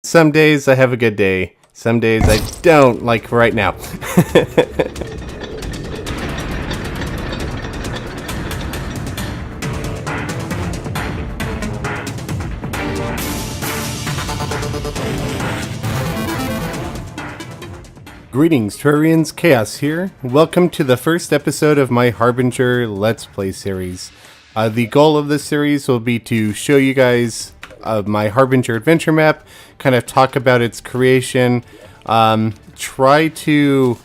Some days I have a good day. Some days I don't, like right now. Greetings, Terrarians, Khaios here. Welcome to the first episode of my Harbinger Let's Play series. The goal of this series will be to show you guys my Harbinger adventure map, kind of talk about its creation, try to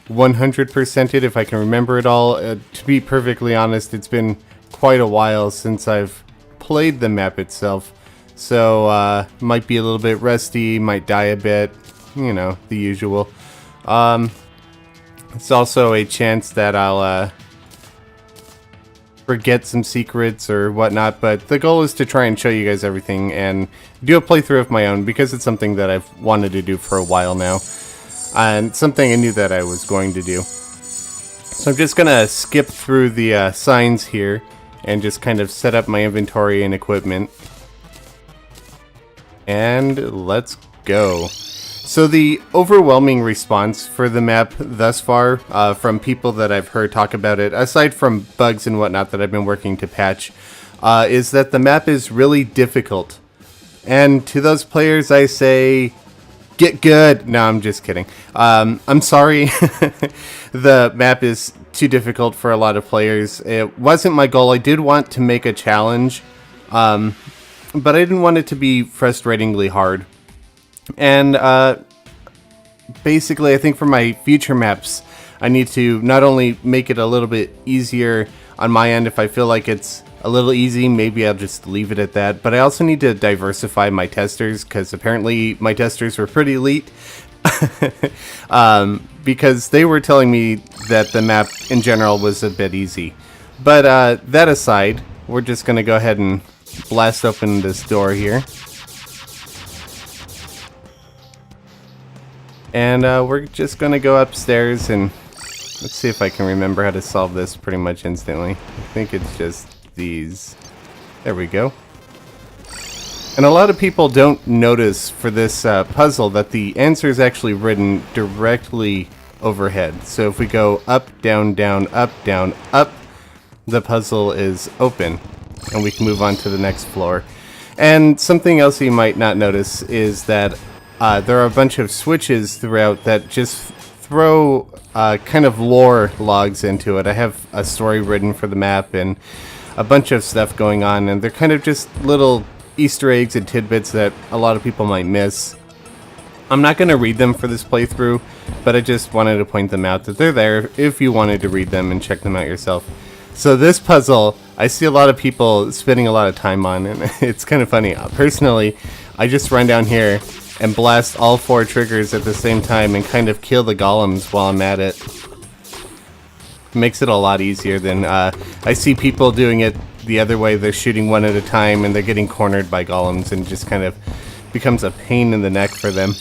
100% it if I can remember it all. To be perfectly honest, it's been quite a while since I've played the map itself, so might be a little bit rusty, might die a bit, you know, the usual. It's also a chance that I'll forget some secrets or whatnot, but the goal is to try and show you guys everything and do a playthrough of my own because it's something that I've wanted to do for a while now, and something I knew that I was going to do. So I'm just gonna skip through the signs here and just kind of set up my inventory and equipment, and let's go. So the overwhelming response for the map thus far, from people that I've heard talk about it, aside from bugs and whatnot that I've been working to patch, is that the map is really difficult. And to those players I say, get good! No, I'm just kidding. I'm sorry. The map is too difficult for a lot of players. It wasn't my goal. I did want to make a challenge, but I didn't want it to be frustratingly hard. And basically, I think for my future maps, I need to not only make it a little bit easier on my end. If I feel like it's a little easy, maybe I'll just leave it at that. But I also need to diversify my testers, because apparently my testers were pretty elite. Because they were telling me that the map in general was a bit easy. But that aside, we're just going to go ahead and blast open this door here. And we're just going to go upstairs and let's see if I can remember how to solve this pretty much instantly. I think it's just these. There we go. And a lot of people don't notice for this puzzle that the answer is actually written directly overhead. So if we go up, down, down, up, the puzzle is open. And we can move on to the next floor. And something else you might not notice is that there are a bunch of switches throughout that just throw kind of lore logs into it. I have a story written for the map and a bunch of stuff going on, and they're kind of just little Easter eggs and tidbits that a lot of people might miss. I'm not going to read them for this playthrough, but I just wanted to point them out that they're there if you wanted to read them and check them out yourself. So this puzzle, I see a lot of people spending a lot of time on, and it's kind of funny. Personally, I just run down here and blast all 4 triggers at the same time and kind of kill the golems while I'm at it. Makes it a lot easier than I see people doing it the other way. They're shooting one at a time and they're getting cornered by golems, and just kind of becomes a pain in the neck for them.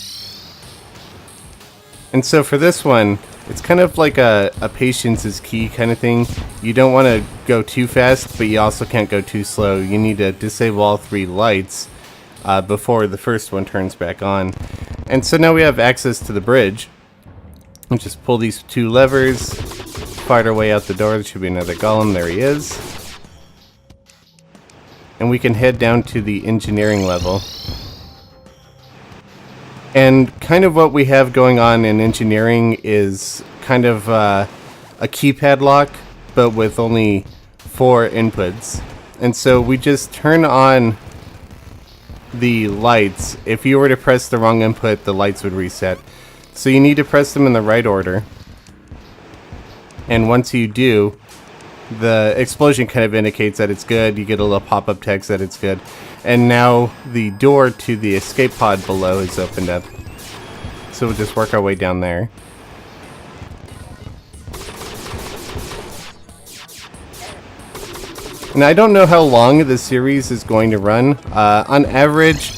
And so for this one, it's kind of like a patience is key kind of thing. You don't want to go too fast, but you also can't go too slow. You need to disable all 3 lights before the first one turns back on. And so now we have access to the bridge. We'll just pull these 2 levers, fight our way out the door. There should be another golem. There he is. And we can head down to the engineering level. And kind of what we have going on in engineering is kind of a keypad lock, but with only 4 inputs. And so we just turn on the lights. If you were to press the wrong input, the lights would reset. So you need to press them in the right order. And once you do, the explosion kind of indicates that it's good. You get a little pop-up text that it's good. And now the door to the escape pod below is opened up. So we'll just work our way down there. And I don't know how long this series is going to run. On average,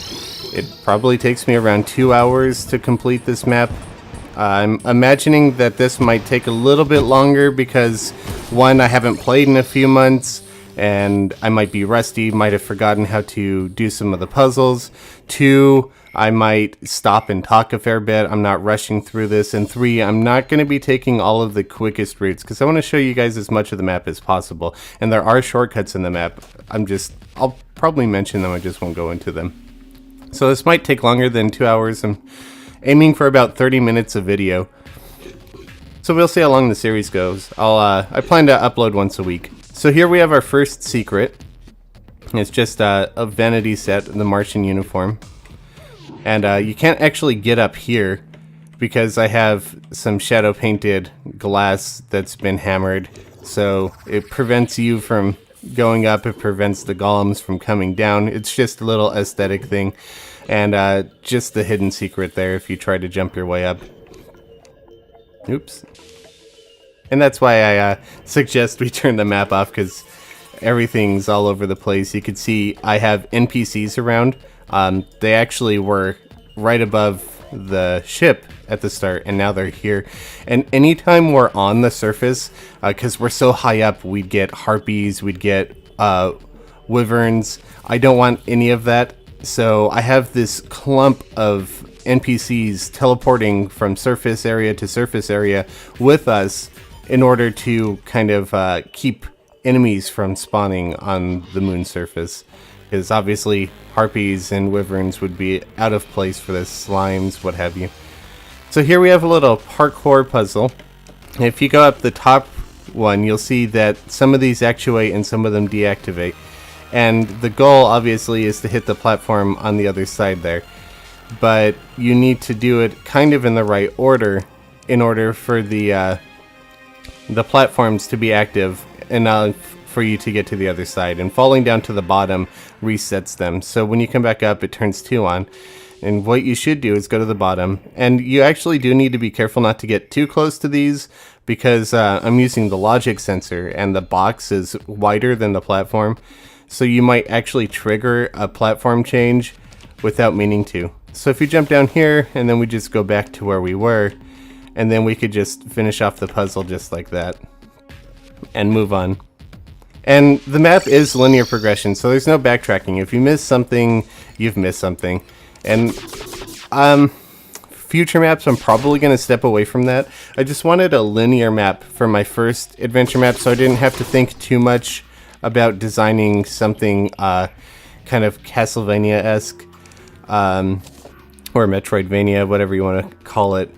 it probably takes me around 2 hours to complete this map. I'm imagining that this might take a little bit longer because, one, I haven't played in a few months, and I might be rusty, might have forgotten how to do some of the puzzles. 2, I might stop and talk a fair bit. I'm not rushing through this. And 3, I'm not going to be taking all of the quickest routes because I want to show you guys as much of the map as possible. And there are shortcuts in the map. I'll probably mention them, I just won't go into them. So this might take longer than 2 hours. I'm aiming for about 30 minutes of video. So we'll see how long the series goes. I plan to upload once a week. So here we have our first secret. It's just a vanity set, the Martian uniform. And you can't actually get up here because I have some shadow painted glass that's been hammered. So it prevents you from going up, it prevents the golems from coming down. It's just a little aesthetic thing. And just the hidden secret there if you try to jump your way up. Oops. And that's why I suggest we turn the map off because everything's all over the place. You can see I have NPCs around. They actually were right above the ship at the start, and now they're here. And anytime we're on the surface, because we're so high up, we'd get harpies, we'd get wyverns. I don't want any of that, so I have this clump of NPCs teleporting from surface area to surface area with us in order to kind of keep enemies from spawning on the moon surface. Because obviously harpies and wyverns would be out of place for the slimes, what have you. So here we have a little parkour puzzle. If you go up the top one, you'll see that some of these actuate and some of them deactivate. And the goal obviously is to hit the platform on the other side there. But you need to do it kind of in the right order in order for the platforms to be active enough for you to get to the other side, and falling down to the bottom resets them. So when you come back up, it turns 2 on, and what you should do is go to the bottom, and you actually do need to be careful not to get too close to these because I'm using the logic sensor and the box is wider than the platform, so you might actually trigger a platform change without meaning to. So if you jump down here and then we just go back to where we were, and then we could just finish off the puzzle just like that and move on. And the map is linear progression, so there's no backtracking. If you miss something, you've missed something. And future maps, I'm probably going to step away from that. I just wanted a linear map for my first adventure map, so I didn't have to think too much about designing something kind of Castlevania-esque, or Metroidvania, whatever you want to call it.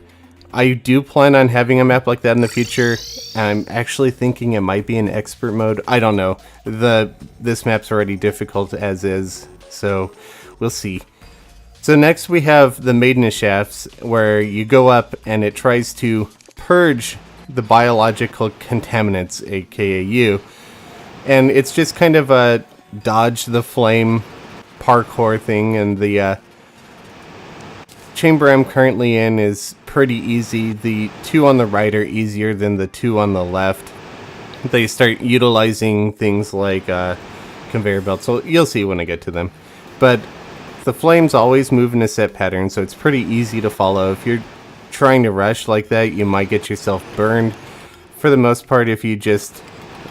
I do plan on having a map like that in the future. I'm actually thinking it might be in expert mode. I don't know. This map's already difficult as is, so we'll see. So next we have the Maiden Shafts, where you go up and it tries to purge the biological contaminants, aka you. And it's just kind of a dodge the flame parkour thing, and the chamber I'm currently in is pretty easy. The 2 on the right are easier than the 2 on the left. They start utilizing things like conveyor belts, so you'll see when I get to them. But the flames always move in a set pattern, so it's pretty easy to follow. If you're trying to rush like that, you might get yourself burned. For the most part, if you just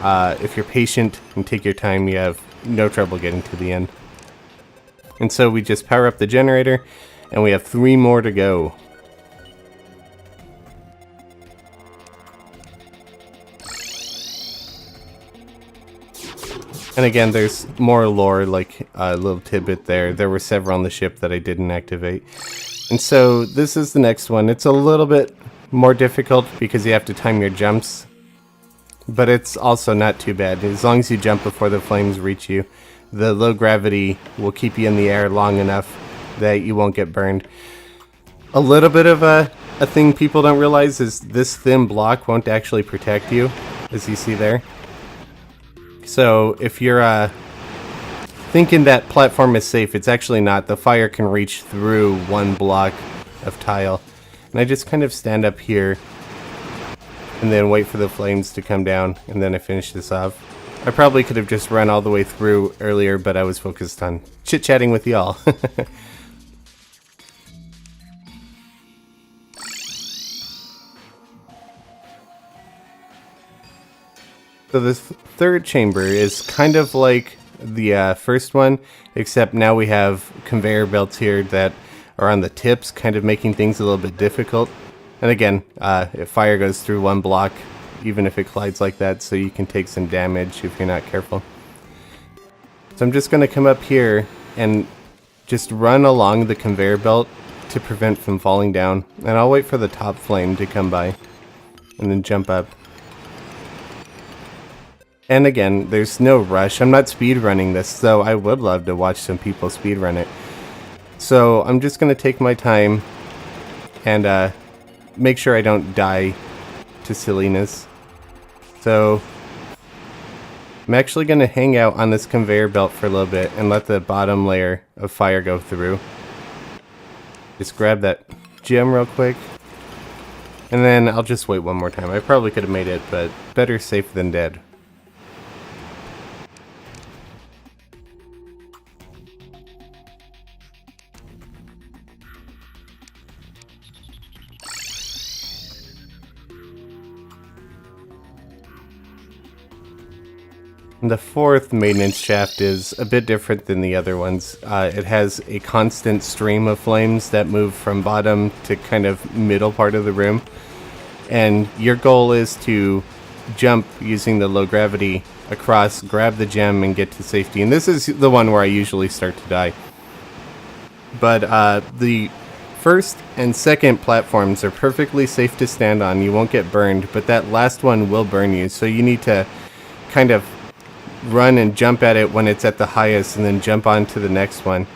if you're patient and take your time, you have no trouble getting to the end. And so we just power up the generator, and we have 3 more to go. And again, there's more lore, like a little tidbit there. There were several on the ship that I didn't activate. And so this is the next one. It's a little bit more difficult because you have to time your jumps. But it's also not too bad. As long as you jump before the flames reach you, the low gravity will keep you in the air long enough that you won't get burned. A little bit of a thing people don't realize is this thin block won't actually protect you, as you see there. So if you're thinking that platform is safe, it's actually not. The fire can reach through 1 block of tile. And I just kind of stand up here and then wait for the flames to come down, and then I finish this off. I probably could have just run all the way through earlier, but I was focused on chit-chatting with y'all. So this third chamber is kind of like the first one, except now we have conveyor belts here that or on the tips, kind of making things a little bit difficult. And again, if fire goes through one block, even if it collides like that, so you can take some damage if you're not careful. So I'm just going to come up here and just run along the conveyor belt to prevent from falling down. And I'll wait for the top flame to come by and then jump up. And again, there's no rush. I'm not speed running this, though I would love to watch some people speed run it. So I'm just going to take my time and make sure I don't die to silliness. So I'm actually going to hang out on this conveyor belt for a little bit and let the bottom layer of fire go through. Just grab that gem real quick. And then I'll just wait one more time. I probably could have made it, but better safe than dead. The fourth maintenance shaft is a bit different than the other ones. It has a constant stream of flames that move from bottom to kind of middle part of the room. And your goal is to jump using the low gravity across, grab the gem, and get to safety. And this is the one where I usually start to die. But the first and second platforms are perfectly safe to stand on. You won't get burned, but that last one will burn you. So you need to kind of run and jump at it when it's at the highest and then jump on to the next one.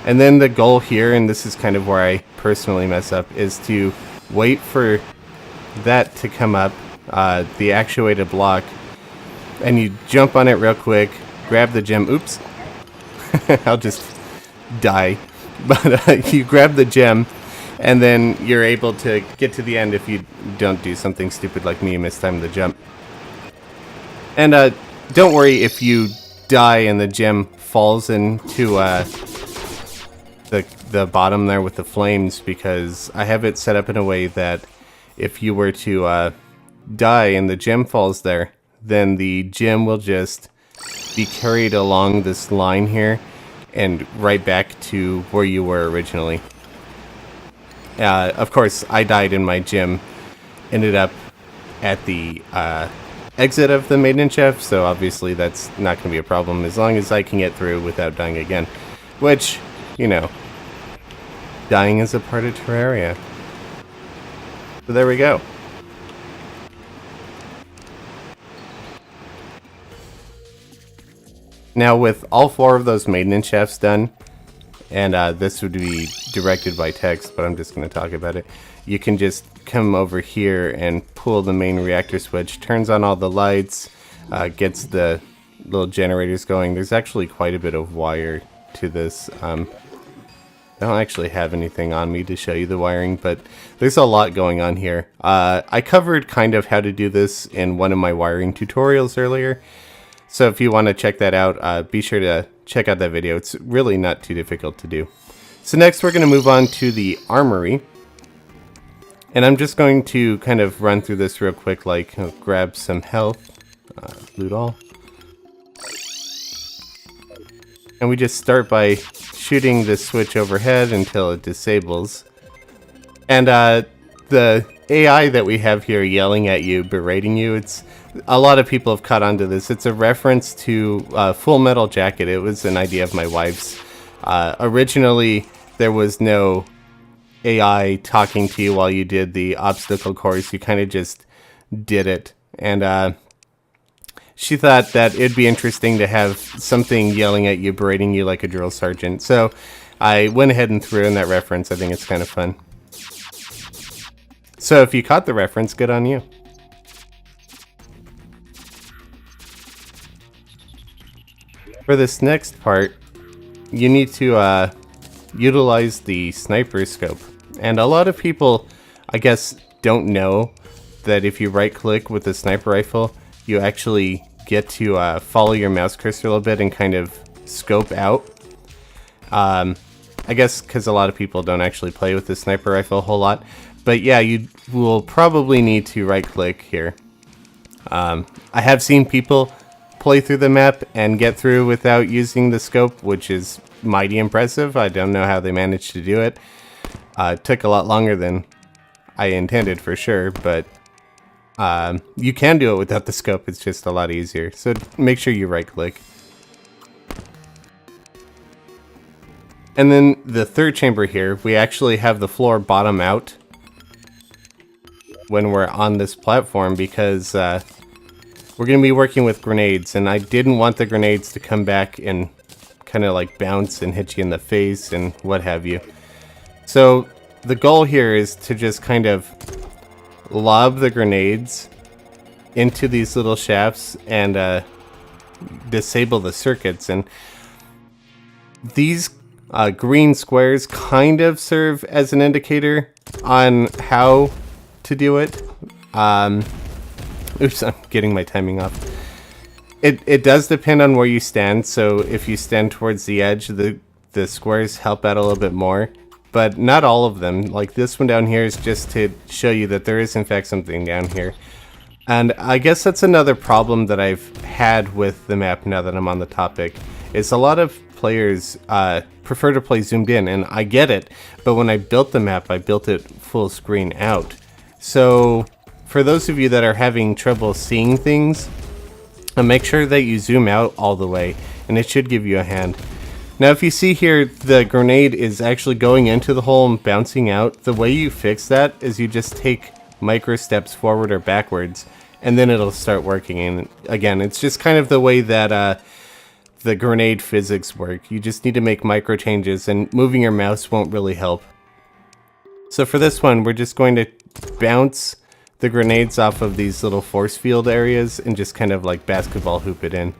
And then the goal here, and this is kind of where I personally mess up, is to wait for that to come up, the actuated block, and you jump on it real quick, grab the gem. Oops. I'll just die. But you grab the gem, and then you're able to get to the end if you don't do something stupid like me and mistime the jump. And don't worry if you die and the gem falls into the bottom there with the flames, because I have it set up in a way that if you were to die and the gem falls there, then the gem will just be carried along this line here and right back to where you were originally. Of course, I died and my gem ended up at the exit of the maintenance shaft, so obviously that's not going to be a problem as long as I can get through without dying again. Which, you know, dying is a part of Terraria. So there we go. Now with all four of those maintenance shafts done, and this would be directed by text, but I'm just going to talk about it. You can just come over here and pull the main reactor switch, turns on all the lights, gets the little generators going. There's actually quite a bit of wire to this. I don't actually have anything on me to show you the wiring, but there's a lot going on here. I covered kind of how to do this in one of my wiring tutorials earlier. So if you want to check that out, be sure to check out that video. It's really not too difficult to do. So next we're going to move on to the Armory. And I'm just going to kind of run through this real quick, like grab some health, loot all. And we just start by shooting the switch overhead until it disables. And the AI that we have here yelling at you, berating you, it's a lot of people have caught on to this. It's a reference to Full Metal Jacket. It was an idea of my wife's. Originally, there was no AI talking to you while you did the obstacle course. You kind of just did it. And she thought that it'd be interesting to have something yelling at you, berating you like a drill sergeant. So I went ahead and threw in that reference. I think it's kind of fun. So if you caught the reference, good on you. For this next part, you need to utilize the sniper scope. And a lot of people, I guess, don't know that if you right click with the sniper rifle, you actually get to follow your mouse cursor a little bit and kind of scope out. I guess because a lot of people don't actually play with the sniper rifle a whole lot. But yeah, you will probably need to right click here. I have seen people play through the map and get through without using the scope, which is mighty impressive. I don't know how they managed to do it. It took a lot longer than I intended for sure, but you can do it without the scope. It's just a lot easier. So make sure you right click. And then the third chamber here, we actually have the floor bottom out when we're on this platform because we're going to be working with grenades, and I didn't want the grenades to come back and kind of like bounce and hit you in the face and what have you. So the goal here is to just kind of lob the grenades into these little shafts and disable the circuits. And these green squares kind of serve as an indicator on how to do it. Oops, I'm getting my timing off. It does depend on where you stand, so if you stand towards the edge, the squares help out a little bit more, but not all of them. Like this one down here is just to show you that there is in fact something down here. And I guess that's another problem that I've had with the map now that I'm on the topic, is a lot of players prefer to play zoomed in, and I get it, but when I built the map, I built it full screen out. So for those of you that are having trouble seeing things, make sure that you zoom out all the way, and it should give you a hand. Now if you see here, the grenade is actually going into the hole and bouncing out. The way you fix that is you just take micro steps forward or backwards, and then it'll start working. And again, it's just kind of the way that the grenade physics work. You just need to make micro changes, and moving your mouse won't really help. So for this one, we're just going to bounce the grenades off of these little force field areas and just kind of like basketball hoop it in.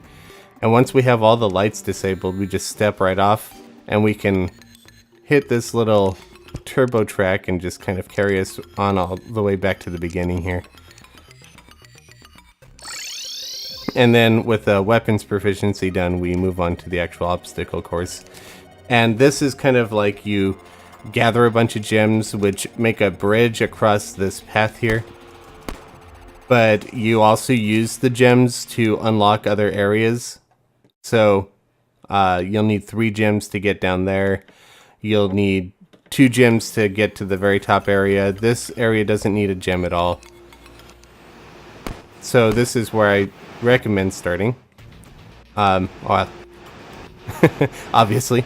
And once we have all the lights disabled, we just step right off and we can hit this little turbo track and just kind of carry us on all the way back to the beginning here. And then with the weapons proficiency done, we move on to the actual obstacle course. And this is kind of like you gather a bunch of gems which make a bridge across this path here. But you also use the gems to unlock other areas. So you'll need 3 gems to get down there. You'll need 2 gems to get to the very top area. This area doesn't need a gem at all. So this is where I recommend starting. Obviously.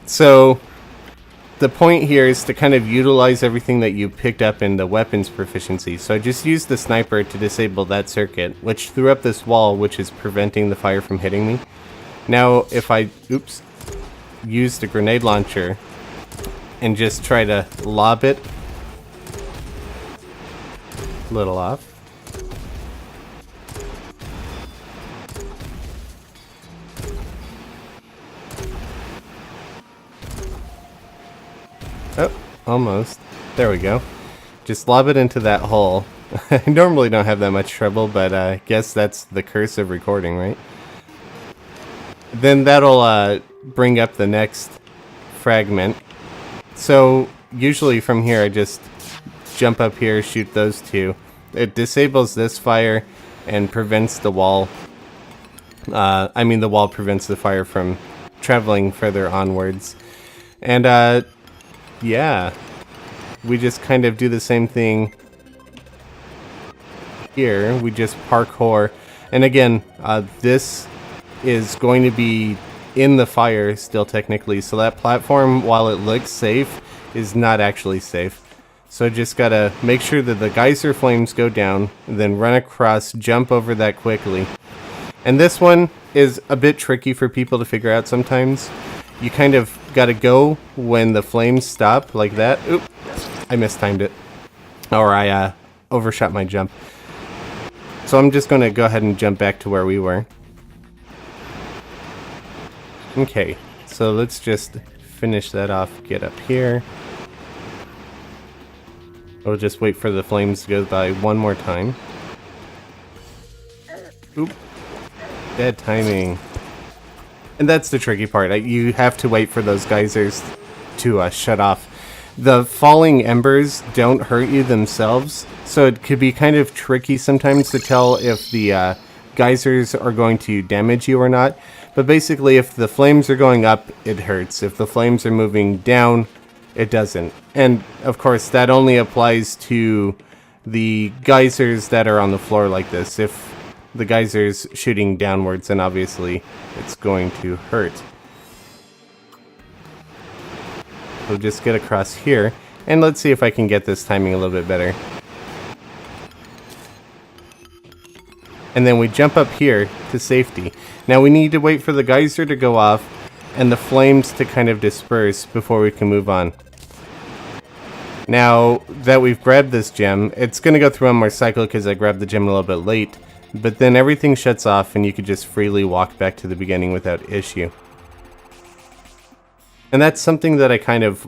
So the point here is to kind of utilize everything that you picked up in the weapons proficiency. So I just used the sniper to disable that circuit, which threw up this wall, which is preventing the fire from hitting me. Now if I use the grenade launcher and just try to lob it a little off. Oh, almost. There we go. Just lob it into that hole. I normally don't have that much trouble, but I guess that's the curse of recording, right? Then that'll bring up the next fragment. So usually from here I just jump up here, shoot those 2. It disables this fire and prevents the wall. The wall prevents the fire from traveling further onwards. And yeah, we just kind of do the same thing here. We just parkour, and again, this is going to be in the fire still technically, so that platform, while it looks safe, is not actually safe. So just gotta make sure that the geyser flames go down, then run across, jump over that quickly. And this one is a bit tricky for people to figure out sometimes. You kind of gotta go when the flames stop, like that. Oop, I mistimed it. Or I overshot my jump. So I'm just gonna go ahead and jump back to where we were. Okay, so let's just finish that off, get up here. We'll just wait for the flames to go by one more time. Oop, bad timing. And that's the tricky part. You have to wait for those geysers to shut off. The falling embers don't hurt you themselves, so it could be kind of tricky sometimes to tell if the geysers are going to damage you or not. But basically, if the flames are going up, it hurts. If the flames are moving down, it doesn't. And of course that only applies to the geysers that are on the floor like this. If the geyser's shooting downwards, then obviously it's going to hurt. So just get across here, and let's see if I can get this timing a little bit better. And then we jump up here to safety. Now we need to wait for the geyser to go off and the flames to kind of disperse before we can move on. Now that we've grabbed this gem, it's going to go through one more cycle because I grabbed the gem a little bit late, but then everything shuts off and you can just freely walk back to the beginning without issue. And that's something that I kind of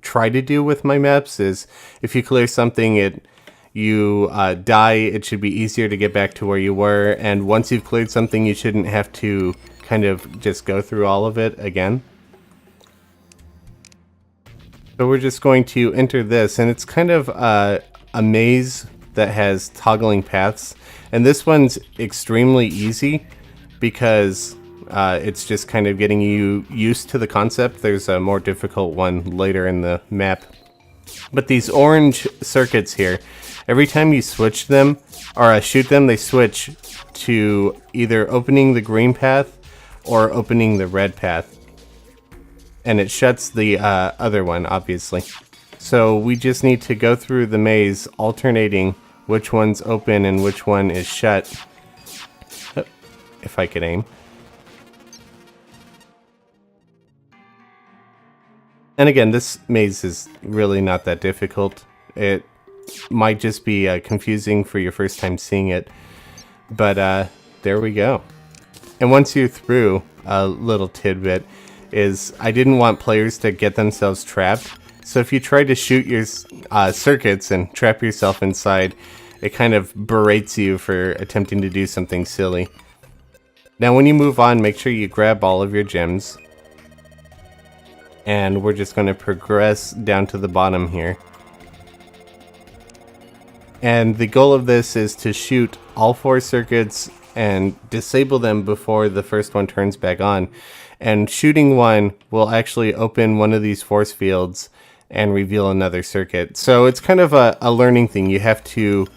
try to do with my maps, is if you clear something, you die, it should be easier to get back to where you were, and once you've cleared something, you shouldn't have to kind of just go through all of it again. So we're just going to enter this, and it's kind of a maze that has toggling paths, and this one's extremely easy because it's just kind of getting you used to the concept. There's a more difficult one later in the map. But these orange circuits here, every time you switch them, or shoot them, they switch to either opening the green path or opening the red path. And it shuts the other one, obviously. So we just need to go through the maze, alternating which one's open and which one is shut. Oh, if I could aim. And again, this maze is really not that difficult. It might just be confusing for your first time seeing it. But there we go. And once you're through, a little tidbit is I didn't want players to get themselves trapped. So if you try to shoot your circuits and trap yourself inside, it kind of berates you for attempting to do something silly. Now when you move on, make sure you grab all of your gems. And we're just going to progress down to the bottom here. And the goal of this is to shoot all 4 circuits and disable them before the first one turns back on. And shooting one will actually open one of these force fields and reveal another circuit. So it's kind of a learning thing. You have to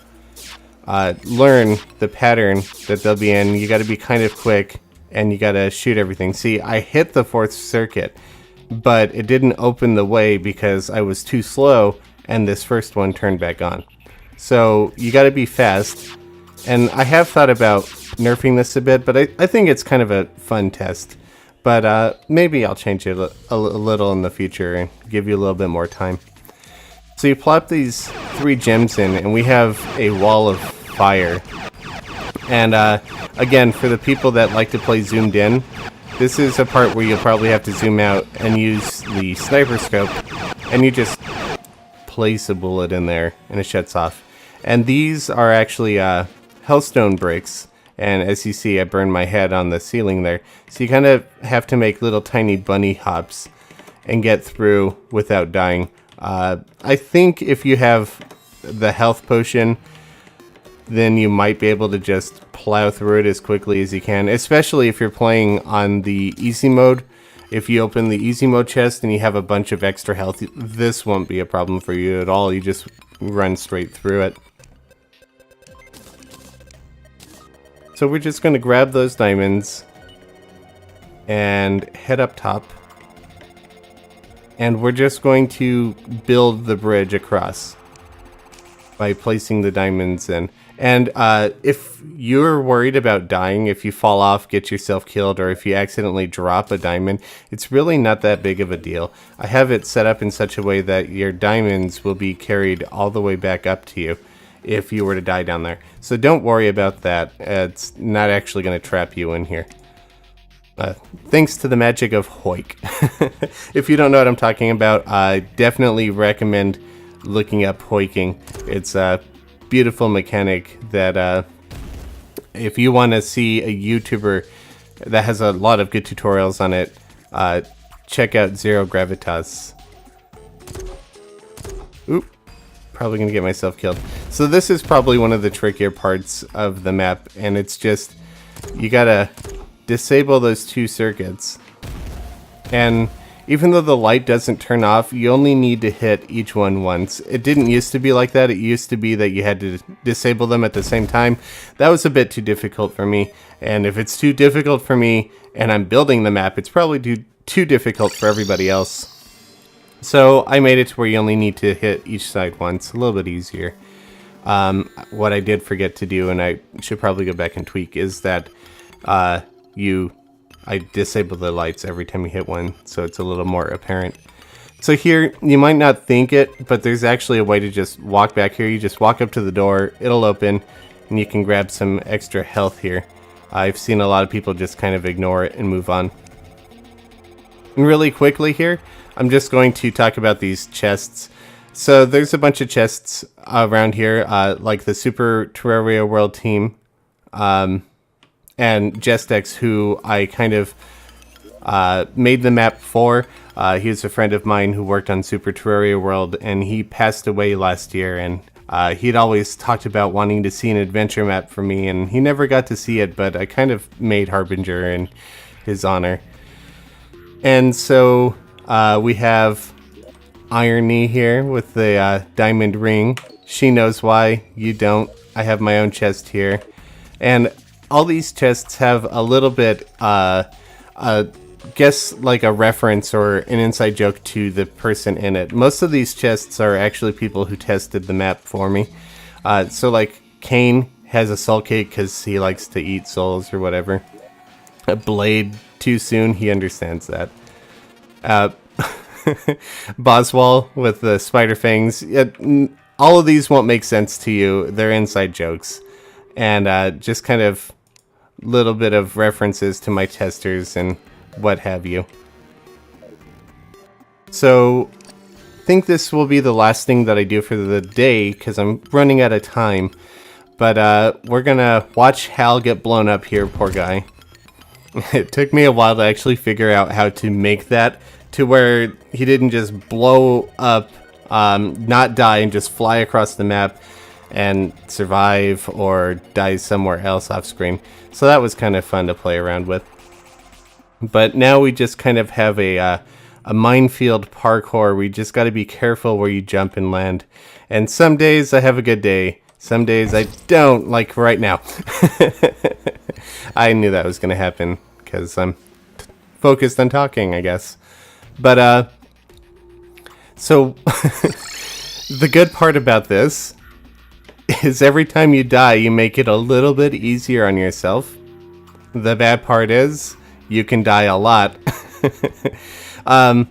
learn the pattern that they'll be in. You got to be kind of quick, and you got to shoot everything. See, I hit the 4th circuit, but it didn't open the way because I was too slow, and this first one turned back on. So you got to be fast, and I have thought about nerfing this a bit, but I think it's kind of a fun test. But maybe I'll change it a little in the future and give you a little bit more time. So you plop these 3 gems in, and we have a wall of fire. And again, for the people that like to play zoomed in, this is a part where you'll probably have to zoom out and use the sniper scope, and you just place a bullet in there and it shuts off. And these are actually hellstone bricks, and as you see, I burned my head on the ceiling there. So you kind of have to make little tiny bunny hops and get through without dying. I think if you have the health potion, then you might be able to just plow through it as quickly as you can, especially if you're playing on the easy mode. If you open the easy mode chest and you have a bunch of extra health, this won't be a problem for you at all. You just run straight through it. So we're just going to grab those diamonds and head up top. And we're just going to build the bridge across by placing the diamonds in. And if you're worried about dying, if you fall off, get yourself killed, or if you accidentally drop a diamond, it's really not that big of a deal. I have it set up in such a way that your diamonds will be carried all the way back up to you if you were to die down there. So don't worry about that. It's not actually going to trap you in here. Thanks to the magic of Hoik. If you don't know what I'm talking about, I definitely recommend looking up hoiking. It's a beautiful mechanic that if you want to see a YouTuber that has a lot of good tutorials on it, check out Zero Gravitas. Oop, probably gonna get myself killed. So this is probably one of the trickier parts of the map, and it's just you gotta disable those 2 circuits, and even though the light doesn't turn off, you only need to hit each one once. It didn't used to be like that. It used to be that you had to disable them at the same time. That was a bit too difficult for me. And if it's too difficult for me and I'm building the map, it's probably too difficult for everybody else. So I made it to where you only need to hit each side once, a little bit easier. What I did forget to do, and I should probably go back and tweak, is that I disable the lights every time you hit one, so it's a little more apparent. So here, you might not think it, but there's actually a way to just walk back here. You just walk up to the door, it'll open, and you can grab some extra health here. I've seen a lot of people just kind of ignore it and move on. And really quickly here, I'm just going to talk about these chests. So there's a bunch of chests around here, like the Super Terraria World team, and Jestex, who I kind of made the map for. He was a friend of mine who worked on Super Terraria World, and he passed away last year, and he'd always talked about wanting to see an adventure map for me, and he never got to see it, but I kind of made Harbinger in his honor. And so we have Irony here with the diamond ring. She knows why, you don't. I have my own chest here. And all these chests have a little bit, guess like a reference or an inside joke to the person in it. Most of these chests are actually people who tested the map for me. So like Kane has a soul cake because he likes to eat souls or whatever. A blade too soon, he understands that. Boswell with the spider fangs. All of these won't make sense to you. They're inside jokes. And just kind of little bit of references to my testers and what have you. So I think this will be the last thing that I do for the day because I'm running out of time. But we're gonna watch Hal get blown up here, poor guy. It took me a while to actually figure out how to make that to where he didn't just blow up, not die, and just fly across the map and survive or die somewhere else off screen. So that was kind of fun to play around with. But now we just kind of have a minefield parkour. We just got to be careful where you jump and land. And some days I have a good day. Some days I don't, like right now. I knew that was going to happen because I'm focused on talking, I guess. But, so the good part about this is every time you die, you make it a little bit easier on yourself. The bad part is you can die a lot. A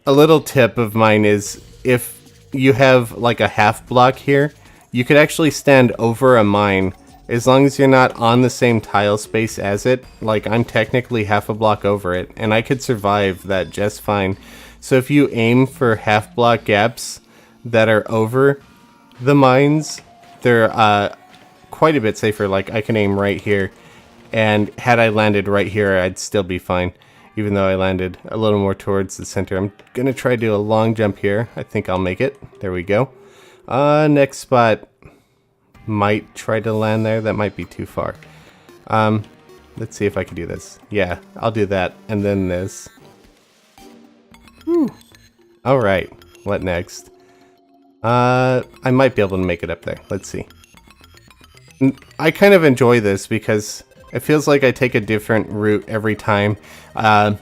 little tip of mine is if you have like a half block here, you could actually stand over a mine as long as you're not on the same tile space as it. Like I'm technically half a block over it and I could survive that just fine. So if you aim for half block gaps that are over the mines, they're quite a bit safer. Like I can aim right here, and had I landed right here, I'd still be fine, even though I landed a little more towards the center. I'm gonna try to do a long jump here. I think I'll make it. There we go. Next spot, might try to land there. That might be too far. Let's see if I can do this. Yeah, I'll do that, and then this. Whew. All right, what next? I might be able to make it up there. Let's see. I kind of enjoy this because it feels like I take a different route every time. I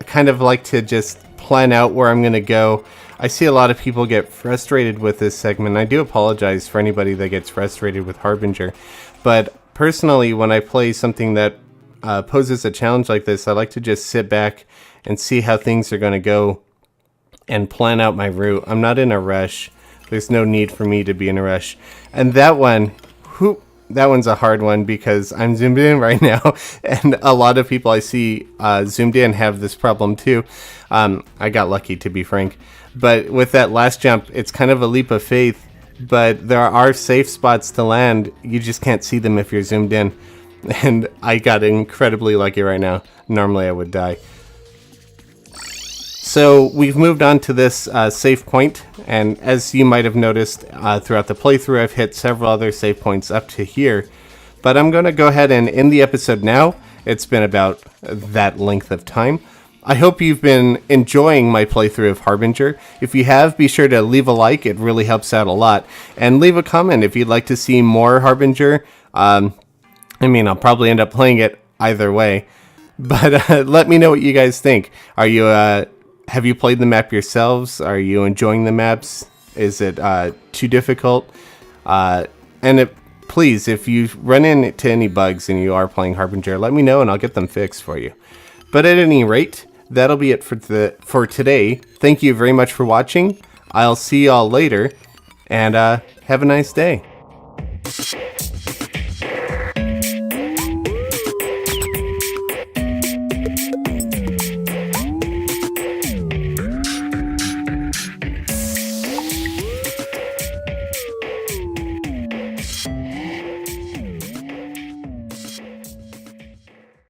kind of like to just plan out where I'm going to go. I see a lot of people get frustrated with this segment. I do apologize for anybody that gets frustrated with Harbinger. But personally, when I play something that poses a challenge like this, I like to just sit back and see how things are going to go and plan out my route. I'm not in a rush. There's no need for me to be in a rush. And that one, that one's a hard one because I'm zoomed in right now, and a lot of people I see zoomed in have this problem too. I got lucky, to be frank. But with that last jump, it's kind of a leap of faith, but there are safe spots to land. You just can't see them if you're zoomed in. And I got incredibly lucky right now. Normally I would die. So we've moved on to this save point, and as you might have noticed throughout the playthrough, I've hit several other save points up to here. But I'm going to go ahead and end the episode now. It's been about that length of time. I hope you've been enjoying my playthrough of Harbinger. If you have, be sure to leave a like. It really helps out a lot. And leave a comment if you'd like to see more Harbinger. I mean, I'll probably end up playing it either way. But let me know what you guys think. Are you have you played the map yourselves? Are you enjoying the maps? Is it too difficult? Please, if you run into any bugs and you are playing Harbinger, let me know and I'll get them fixed for you. But at any rate, that'll be it for today. Thank you very much for watching. I'll see y'all later, and have a nice day.